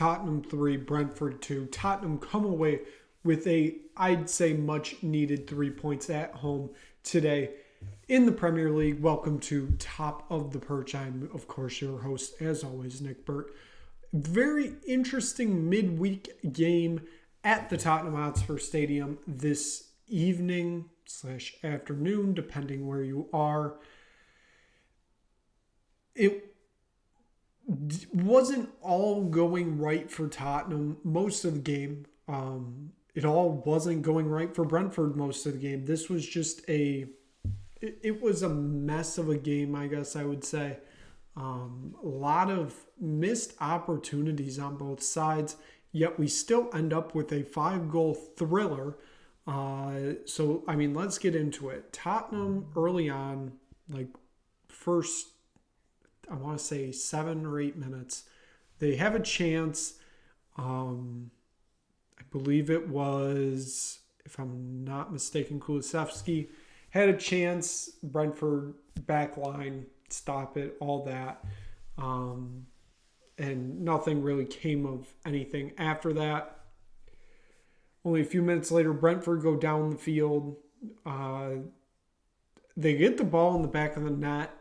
Tottenham 3, Brentford 2. Tottenham come away with I'd say, much needed 3 points at home today in the Premier League. Welcome to Top of the Perch. I'm, of course, your host, as always, Nick Burt. Very interesting midweek game at the Tottenham Hotspur Stadium this evening/afternoon, depending where you are. It wasn't all going right for Tottenham most of the game. It all wasn't going right for Brentford most of the game. This was just it was a mess of a game, I guess I would say. A lot of missed opportunities on both sides, yet we still end up with a 5-goal thriller. So, let's get into it. Tottenham early on, first, I want to say 7 or 8 minutes, they have a chance. I believe it was, if I'm not mistaken, Kulusevski had a chance. Brentford backline, stop it, all that. And nothing really came of anything after that. Only a few minutes later, Brentford go down the field. They get the ball in the back of the net.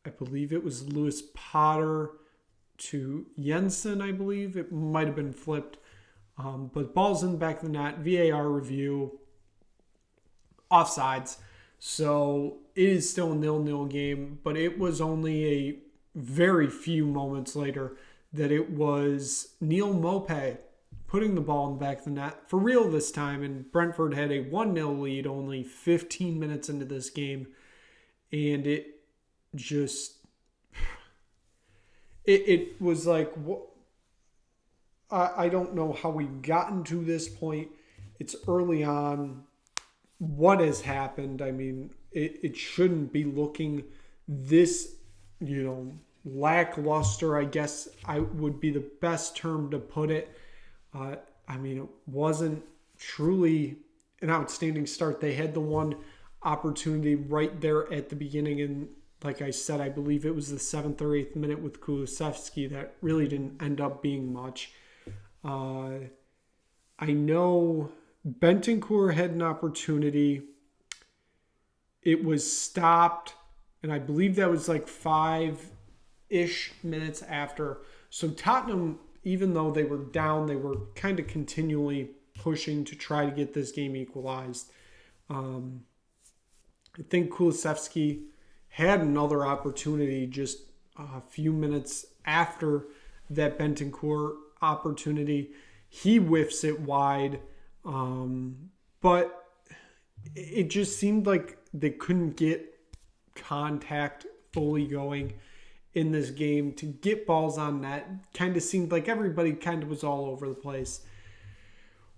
I believe it was Lewis Potter to Jensen, I believe. It might have been flipped. But ball's in the back of the net. VAR review. Offsides. So it is still a 0-0 game. But it was only a very few moments later that it was Neal Maupay putting the ball in the back of the net for real this time. And Brentford had a 1-0 lead only 15 minutes into this game. And it was like, I don't know how we've gotten to this point. It's early on. What has happened? It shouldn't be looking this, lackluster, I guess would be the best term to put it. It wasn't truly an outstanding start. They had the one opportunity right there at the beginning, and like I said, I believe it was the 7th or 8th minute with Kulusevski that really didn't end up being much. I know Bentancur had an opportunity. It was stopped, and I believe that was 5-ish minutes after. So Tottenham, even though they were down, they were kind of continually pushing to try to get this game equalized. I think Kulusevski had another opportunity just a few minutes after that Bentancur opportunity. He whiffs it wide, but it just seemed like they couldn't get contact fully going in this game to get balls on net. Kind of seemed like everybody kind of was all over the place.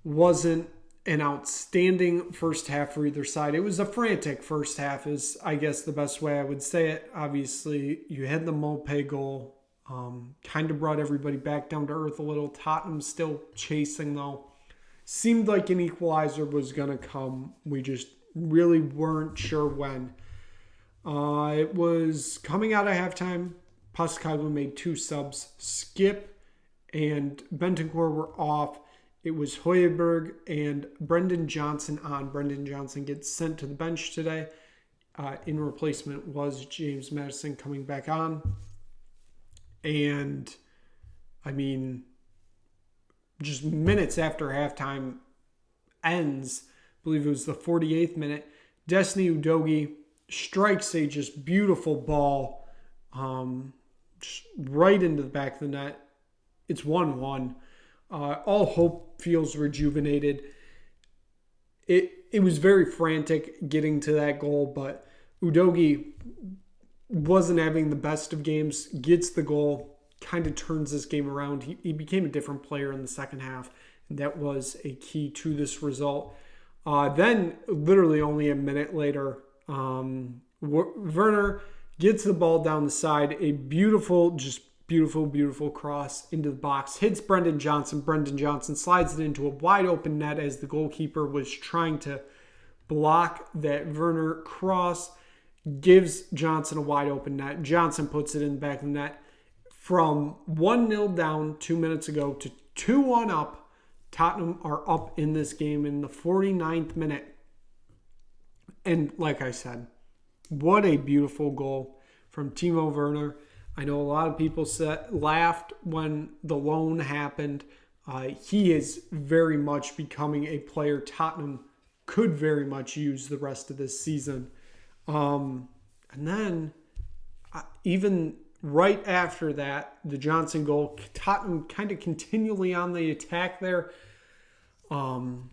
Wasn't an outstanding first half for either side. It was a frantic first half is, I guess, the best way I would say it. Obviously, you had the Maupay goal. Kind of brought everybody back down to earth a little. Tottenham still chasing, though. Seemed like an equalizer was going to come. We just really weren't sure when. It was coming out of halftime. Postecoglou made 2 subs. Skip and Bentancur were off. It was Højbjerg and Brendan Johnson on. Brendan Johnson gets sent to the bench today. In replacement was James Maddison coming back on. And, just minutes after halftime ends, I believe it was the 48th minute, Destiny Udogie strikes a just beautiful ball just right into the back of the net. It's 1-1. All hope feels rejuvenated. It was very frantic getting to that goal, but Udogie wasn't having the best of games, gets the goal, kind of turns this game around. He became a different player in the second half, and that was a key to this result. Then, literally only a minute later, Werner gets the ball down the side, a beautiful cross into the box, hits Brendan Johnson. Brendan Johnson slides it into a wide open net as the goalkeeper was trying to block that Werner cross, gives Johnson a wide open net. Johnson puts it in the back of the net. from 1-0 down 2 minutes ago to 2-1 up. Tottenham are up in this game in the 49th minute. And like I said, what a beautiful goal from Timo Werner. I know a lot of people laughed when the loan happened. He is very much becoming a player Tottenham could very much use the rest of this season. And then even right after that, the Johnson goal, Tottenham kind of continually on the attack there. Down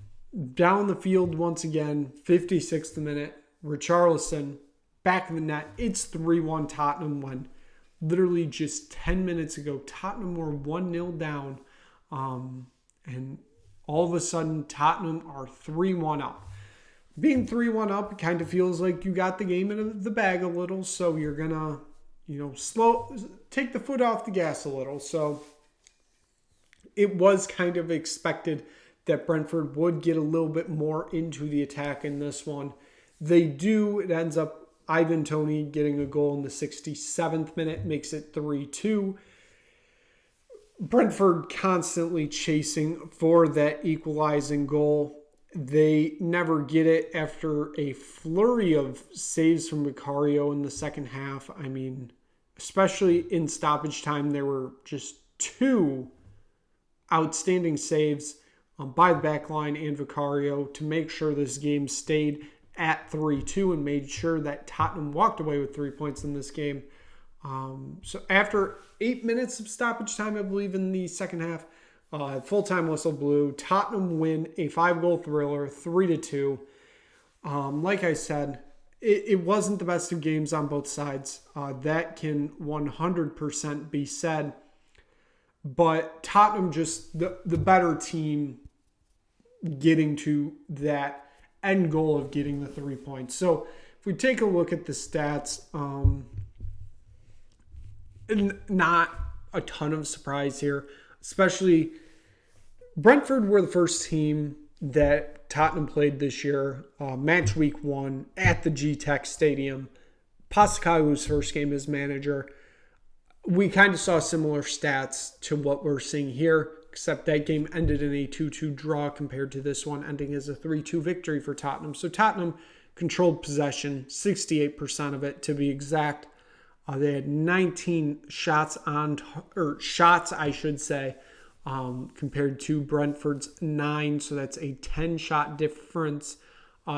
the field once again, 56th minute, Richarlison back in the net. It's 3-1 Tottenham when literally just 10 minutes ago, Tottenham were 1-0 down. And all of a sudden, Tottenham are 3-1 up. Being 3-1 up, it kind of feels like you got the game in the bag a little, so you're going to, take the foot off the gas a little. So it was kind of expected that Brentford would get a little bit more into the attack in this one. They do. It ends up Ivan Toney getting a goal in the 67th minute, makes it 3-2. Brentford constantly chasing for that equalizing goal. They never get it after a flurry of saves from Vicario in the second half. I mean, especially in stoppage time, there were just 2 outstanding saves by the back line and Vicario to make sure this game stayed at 3-2 and made sure that Tottenham walked away with 3 points in this game. So after 8 minutes of stoppage time, I believe, in the second half, full-time whistle blew. Tottenham win a 5-goal thriller, 3-2. Like I said, it wasn't the best of games on both sides. That can 100% be said. But Tottenham just the better team getting to that end goal of getting the 3 points. So if we take a look at the stats, not a ton of surprise here, especially Brentford were the first team that Tottenham played this year, match week 1 at the G-Tech Stadium. Postecoglou's first game as manager. We kind of saw similar stats to what we're seeing here, except that game ended in a 2-2 draw compared to this one ending as a 3-2 victory for Tottenham. So Tottenham controlled possession, 68% of it to be exact. They had 19 shots compared to Brentford's 9. So that's a 10-shot difference.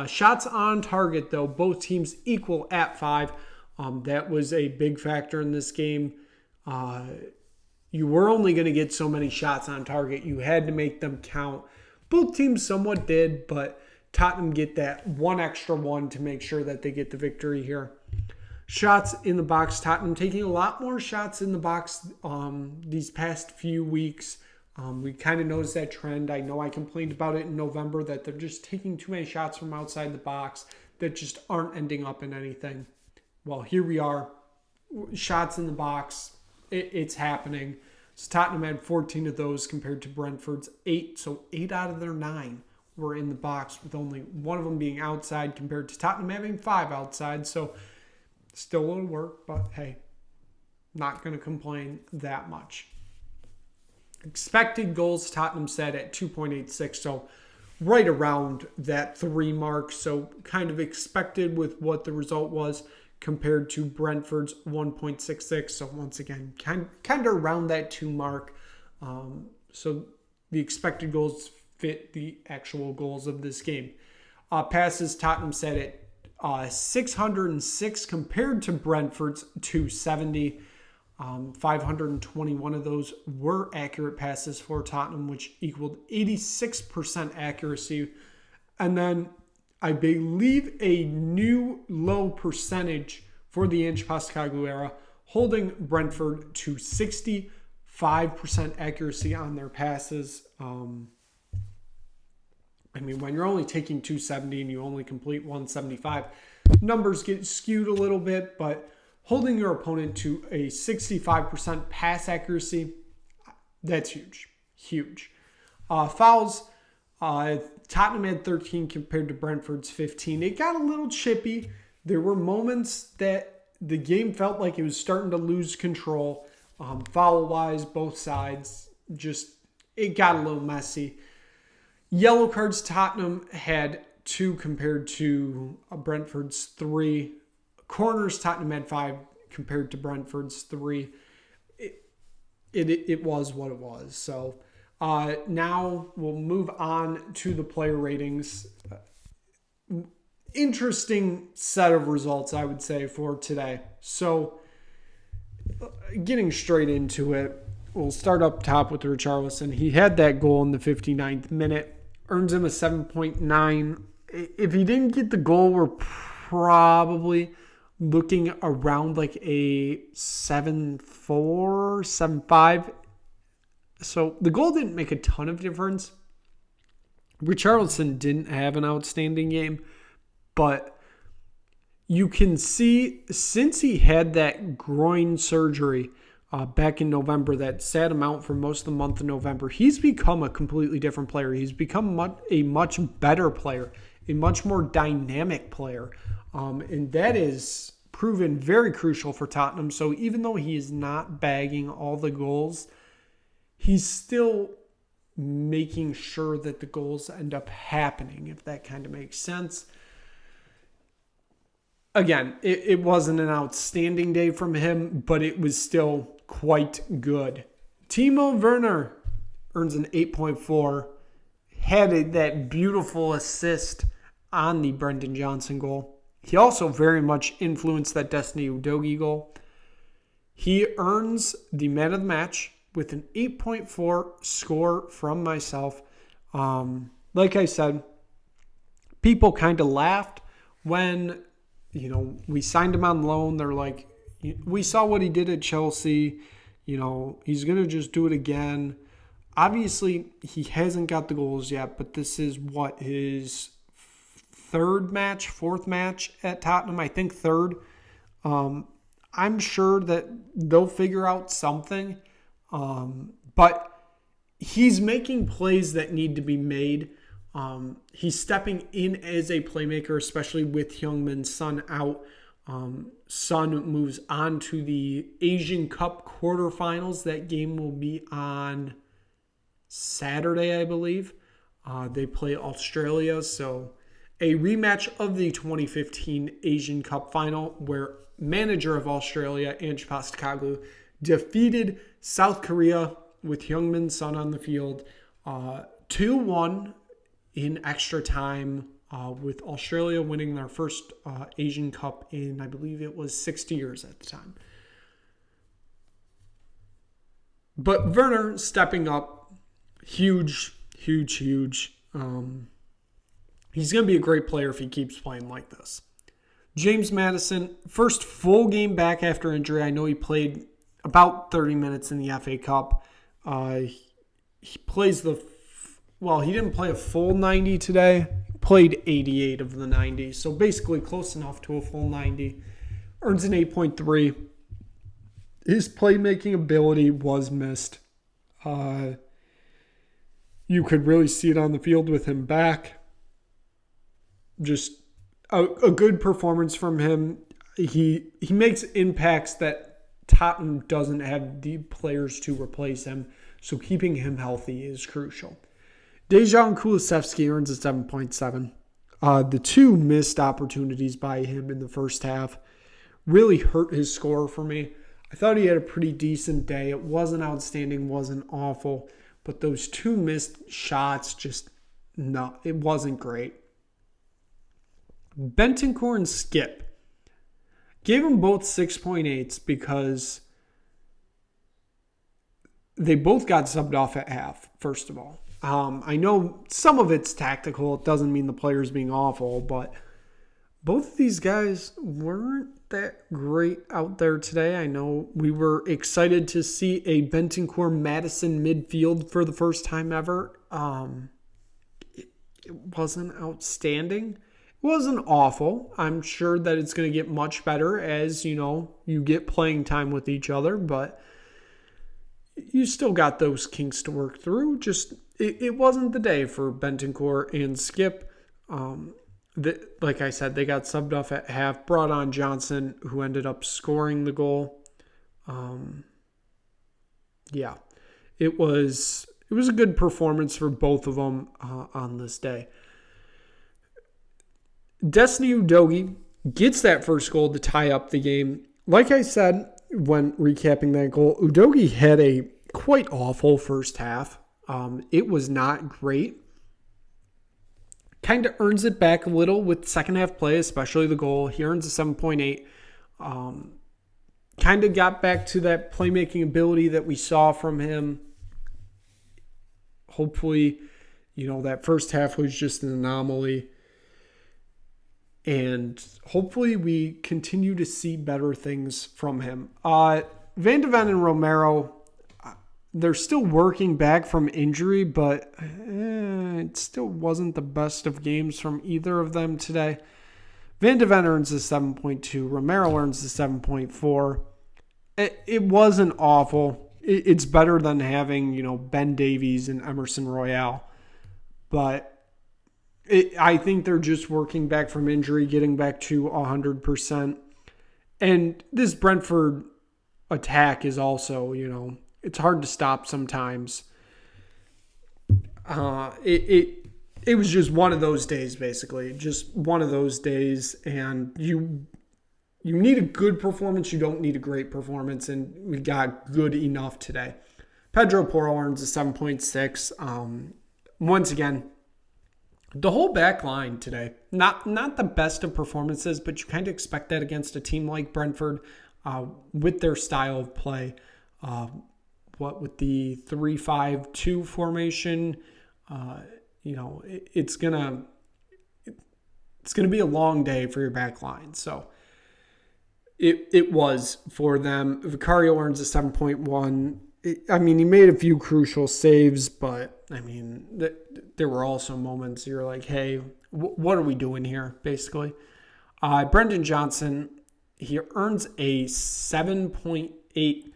Shots on target, though, both teams equal at 5. That was a big factor in this game. You were only going to get so many shots on target. You had to make them count. Both teams somewhat did, but Tottenham get that one extra one to make sure that they get the victory here. Shots in the box. Tottenham taking a lot more shots in the box these past few weeks. We kind of noticed that trend. I know I complained about it in November that they're just taking too many shots from outside the box that just aren't ending up in anything. Well, here we are. Shots in the box. It's happening. So Tottenham had 14 of those compared to Brentford's 8. So 8 out of their 9 were in the box, with only one of them being outside compared to Tottenham having 5 outside. So still a little work, but hey, not going to complain that much. Expected goals, Tottenham set at 2.86, so right around that 3 mark. So kind of expected with what the result was compared to Brentford's 1.66. So once again, kind of around that 2 mark. So the expected goals fit the actual goals of this game. Passes, Tottenham set at 606 compared to Brentford's 270. 521 of those were accurate passes for Tottenham, which equaled 86% accuracy. And then I believe a new low percentage for the Ange Postecoglou era, holding Brentford to 65% accuracy on their passes. I mean, when you're only taking 270 and you only complete 175, numbers get skewed a little bit, but holding your opponent to a 65% pass accuracy, that's huge. Huge. Fouls, Tottenham had 13 compared to Brentford's 15. It got a little chippy. There were moments that the game felt like it was starting to lose control. Foul-wise, both sides, it got a little messy. Yellow cards, Tottenham had 2 compared to Brentford's 3. Corners, Tottenham had 5 compared to Brentford's 3. It was what it was. So now we'll move on to the player ratings. Interesting set of results, I would say, for today. So getting straight into it, we'll start up top with Richarlison. He had that goal in the 59th minute. Earns him a 7.9. If he didn't get the goal, we're probably looking around like a 7.4, 7.5. So the goal didn't make a ton of difference. Richarlison didn't have an outstanding game, but you can see since he had that groin surgery back in November that sat him out for most of the month of November, he's become a completely different player. He's become a much better player, a much more dynamic player. And that is proven very crucial for Tottenham. So even though he is not bagging all the goals, he's still making sure that the goals end up happening, if that kind of makes sense. Again, it wasn't an outstanding day from him, but it was still quite good. Timo Werner earns an 8.4. Had that beautiful assist on the Brendan Johnson goal. He also very much influenced that Destiny Udogie goal. He earns the man of the match with an 8.4 score from myself. Like I said, people kind of laughed when we signed him on loan. They're like, we saw what he did at Chelsea. He's going to just do it again. Obviously, he hasn't got the goals yet, but this is his fourth match at Tottenham. I think third. I'm sure that they'll figure out something. But he's making plays that need to be made. He's stepping in as a playmaker, especially with Heung-min's son out. Son moves on to the Asian Cup quarterfinals. That game will be on Saturday, I believe. They play Australia, so a rematch of the 2015 Asian Cup final where manager of Australia, Ange Postecoglou, defeated South Korea with Heung-min's son on the field 2-1 in extra time, with Australia winning their first Asian Cup in, I believe it was 60 years at the time. But Werner stepping up, huge. He's going to be a great player if he keeps playing like this. James Maddison, first full game back after injury. I know he played about 30 minutes in the FA Cup. He plays he didn't play a full 90 today. He played 88 of the 90. So basically close enough to a full 90. Earns an 8.3. His playmaking ability was missed. You could really see it on the field with him back. Just a good performance from him. He makes impacts that Tottenham doesn't have the players to replace him, so keeping him healthy is crucial. Dejan Kulusevski earns a 7.7. The 2 missed opportunities by him in the first half really hurt his score for me. I thought he had a pretty decent day. It wasn't outstanding, wasn't awful, but those 2 missed shots it wasn't great. Bentancur and Skip. Gave them both 6.8s because they both got subbed off at half, first of all. I know some of it's tactical. It doesn't mean the player's being awful, but both of these guys weren't that great out there today. I know we were excited to see a Bentancur-Maddison midfield for the first time ever. It wasn't outstanding. It wasn't awful. I'm sure that it's going to get much better as, you get playing time with each other, but you still got those kinks to work through. It wasn't the day for Bentancur and Skip. Like I said, they got subbed off at half, brought on Johnson, who ended up scoring the goal. yeah, it was a good performance for both of them on this day. Destiny Udogie gets that first goal to tie up the game. Like I said when recapping that goal, Udogie had a quite awful first half. It was not great. Kind of earns it back a little with second half play, especially the goal. He earns a 7.8. Kind of got back to that playmaking ability that we saw from him. Hopefully, that first half was just an anomaly. And hopefully we continue to see better things from him. Van de Ven and Romero, they're still working back from injury, but it still wasn't the best of games from either of them today. Van de Ven earns a 7.2. Romero earns a 7.4. It wasn't awful. It's better than having, Ben Davies and Emerson Royale. But I think they're just working back from injury, getting back to 100%. And this Brentford attack is also, it's hard to stop sometimes. It was just one of those days, basically. Just one of those days. And you need a good performance. You don't need a great performance. And we got good enough today. Pedro Porro earns a 7.6. Once again, the whole back line today, not the best of performances, but you kind of expect that against a team like Brentford with their style of play. With the 3-5-2 formation, it's gonna be a long day for your back line. So it was for them. Vicario earns a 7.1. He made a few crucial saves, but there were also moments you're like, hey, what are we doing here, basically? Brendan Johnson, he earns a 7.8.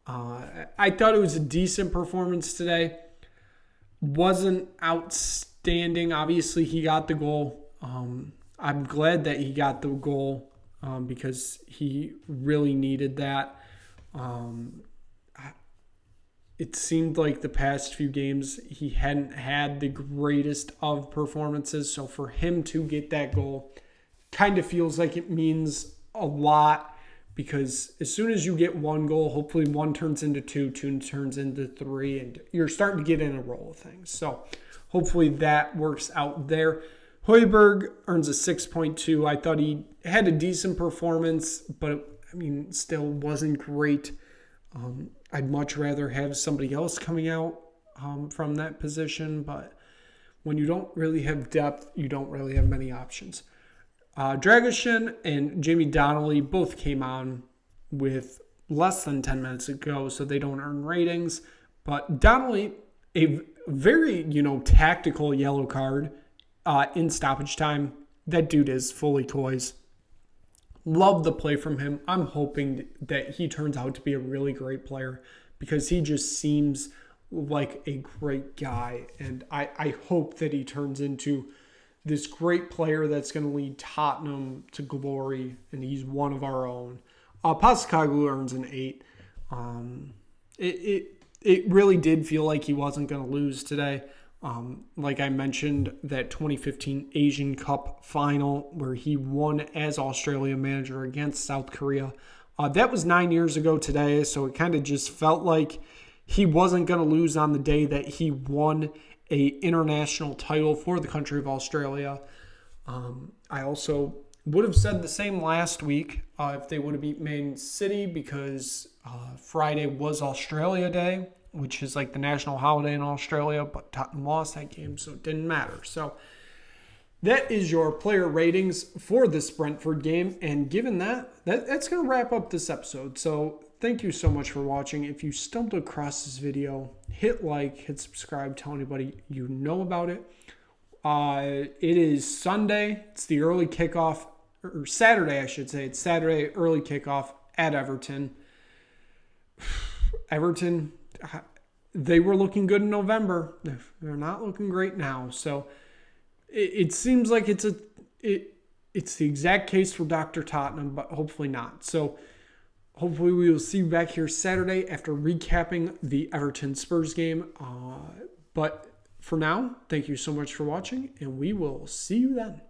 I thought it was a decent performance today. Wasn't outstanding. Obviously, he got the goal. I'm glad that he got the goal because he really needed that. It seemed like the past few games he hadn't had the greatest of performances. So for him to get that goal kind of feels like it means a lot, because as soon as you get one goal, hopefully one turns into two turns into three, and you're starting to get in a roll of things. So hopefully that works out there. Højbjerg earns a 6.2. I thought he had a decent performance, but still wasn't great. I'd much rather have somebody else coming out from that position, but when you don't really have depth, you don't really have many options. Dragoshin and Jamie Donnelly both came on with less than 10 minutes ago, so they don't earn ratings. But Donnelly, a very, tactical yellow card in stoppage time. That dude is fully poised. Love the play from him. I'm hoping that he turns out to be a really great player, because he just seems like a great guy. And I hope that he turns into this great player that's going to lead Tottenham to glory, and he's one of our own. Postecoglou earns an 8. It really did feel like he wasn't going to lose today. Like I mentioned, that 2015 Asian Cup final where he won as Australia manager against South Korea. That was 9 years ago today, so it kind of just felt like he wasn't going to lose on the day that he won a international title for the country of Australia. I also would have said the same last week if they would have beat Man City, because Friday was Australia Day, which is like the national holiday in Australia, but Tottenham lost that game, so it didn't matter. So that is your player ratings for this Brentford game. And given that's going to wrap up this episode. So thank you so much for watching. If you stumbled across this video, hit like, hit subscribe, tell anybody you know about it. It is Sunday. It's the early kickoff, or Saturday, I should say. It's Saturday, early kickoff at Everton. Everton, they were looking good in November. They're not looking great now. So it seems like it's the exact case for Dr. Tottenham, but hopefully not. So Hopefully we will see you back here Saturday after recapping the Everton-Spurs game. But for now, thank you so much for watching, and we will see you then.